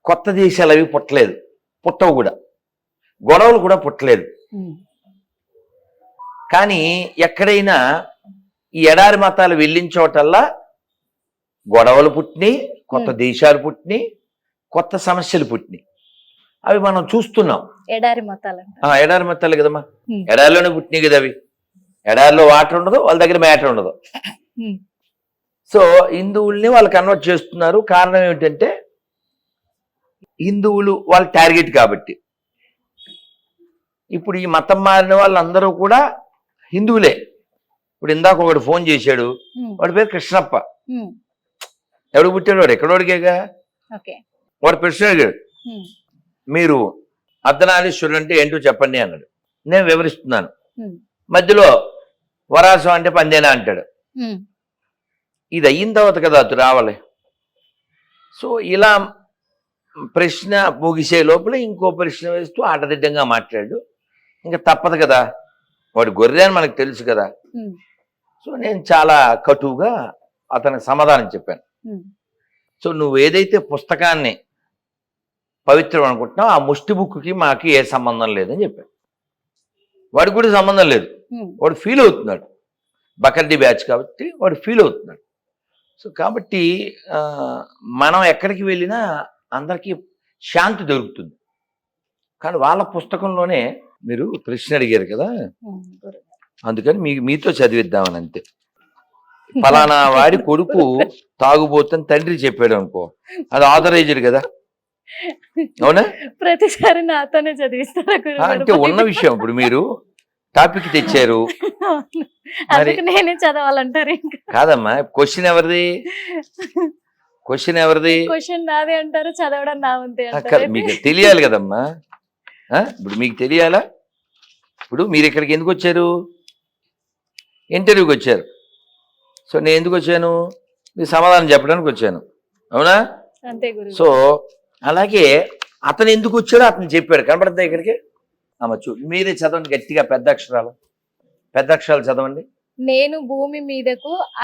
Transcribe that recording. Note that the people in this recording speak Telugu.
కొత్త దేశాలు అవి పుట్టలేదు, పుట్టవు కూడా, గొడవలు కూడా పుట్టలేదు. కానీ ఎక్కడైనా ఈ ఎడారి మతాలు వెళ్ళిన చోటల్లా గొడవలు పుట్టినాయి, కొత్త దేశాలు పుట్టినాయి, కొత్త సమస్యలు పుట్టినాయి. అవి మనం చూస్తున్నాం. ఎడారి మతాలు ఎడారి మతాలు కదమ్మా, ఎడారిలోనే పుట్టినాయి కదా అవి. ఎడారిలో వాటర్ ఉండదు, వాళ్ళ దగ్గర మ్యాటర్ ఉండదు. సో హిందువుల్ని వాళ్ళు కన్వర్ట్ చేస్తున్నారు. కారణం ఏమిటంటే హిందువులు వాళ్ళ టార్గెట్ కాబట్టి. ఇప్పుడు ఈ మతం మారిన వాళ్ళందరూ కూడా హిందువులే. ఇప్పుడు ఇందాక ఒకడు ఫోన్ చేశాడు, వాడి పేరు కృష్ణప్ప. ఎవడు పుట్టాడు? వాడు ఎక్కడోడికేగా. వాడు ప్రశ్న అడిగాడు, మీరు అర్ధనారీశ్వరుడు అంటే ఏంటో చెప్పండి అన్నాడు. నేను వివరిస్తున్నాను. మధ్యలో వరాసం అంటే పందేనా అంటాడు. ఇది అయిన తర్వాత కదా అతడు రావాలి. సో ఇలా ప్రశ్న ముగిసే లోపల ఇంకో ప్రశ్న వేస్తూ ఆటదిడ్డంగా మాట్లాడు. ఇంకా తప్పదు కదా, వాడు గొర్రె అని మనకు తెలుసు కదా. సో నేను చాలా కటువుగా అతనికి సమాధానం చెప్పాను. సో నువ్వు ఏదైతే పుస్తకాన్ని పవిత్రం అనుకుంటున్నావు, ఆ ముష్టి బుక్కి మాకు ఏ సంబంధం లేదని చెప్పాను. వాడికి కూడా సంబంధం లేదు. వాడు ఫీల్ అవుతున్నాడు, బకర్డీ బ్యాచ్ కాబట్టి వాడు ఫీల్ అవుతున్నాడు. సో కాబట్టి మనం ఎక్కడికి వెళ్ళినా అందరికీ శాంతి దొరుకుతుంది. కానీ వాళ్ళ పుస్తకంలోనే మీరు ప్రశ్న అడిగారు కదా, అందుకని మీతో చదివిద్దామని అంతే. ఫలానా వాడి కొడుకు తాగుబోతని తండ్రి చెప్పాడు అనుకో, అది ఆథరైజ్డ్ కదా, అవునా? ప్రతిసారి నాతోనే చదివిస్తారా? అంటే ఉన్న విషయం. ఇప్పుడు మీరు టాపిక్ తెచ్చారు, నేనే చదవాలంటారు. కాదమ్మా, క్వశ్చన్ ఎవరిది? క్వశ్చన్ ఎవరిది? క్వశ్చన్ నాదే అంటారు, చదవడం నా వంతే. మీకు తెలియాలి కదమ్మా. ఇప్పుడు మీకు తెలియాలా? ఇప్పుడు మీరు ఇక్కడికి ఎందుకు వచ్చారు? ఇంటర్వ్యూకి వచ్చారు. సో నేను ఎందుకు వచ్చాను? మీకు సమాధానం చెప్పడానికి వచ్చాను, అవునా? అంతే గురు. సో అలాగే అతను ఎందుకు వచ్చాడో అతను చెప్పాడు. కనపడుతుంది ఇక్కడికి. మీరే చదవండి గట్టిగా, పెద్ద అక్షరాలు చదవండి. నేను భూమి మీదకు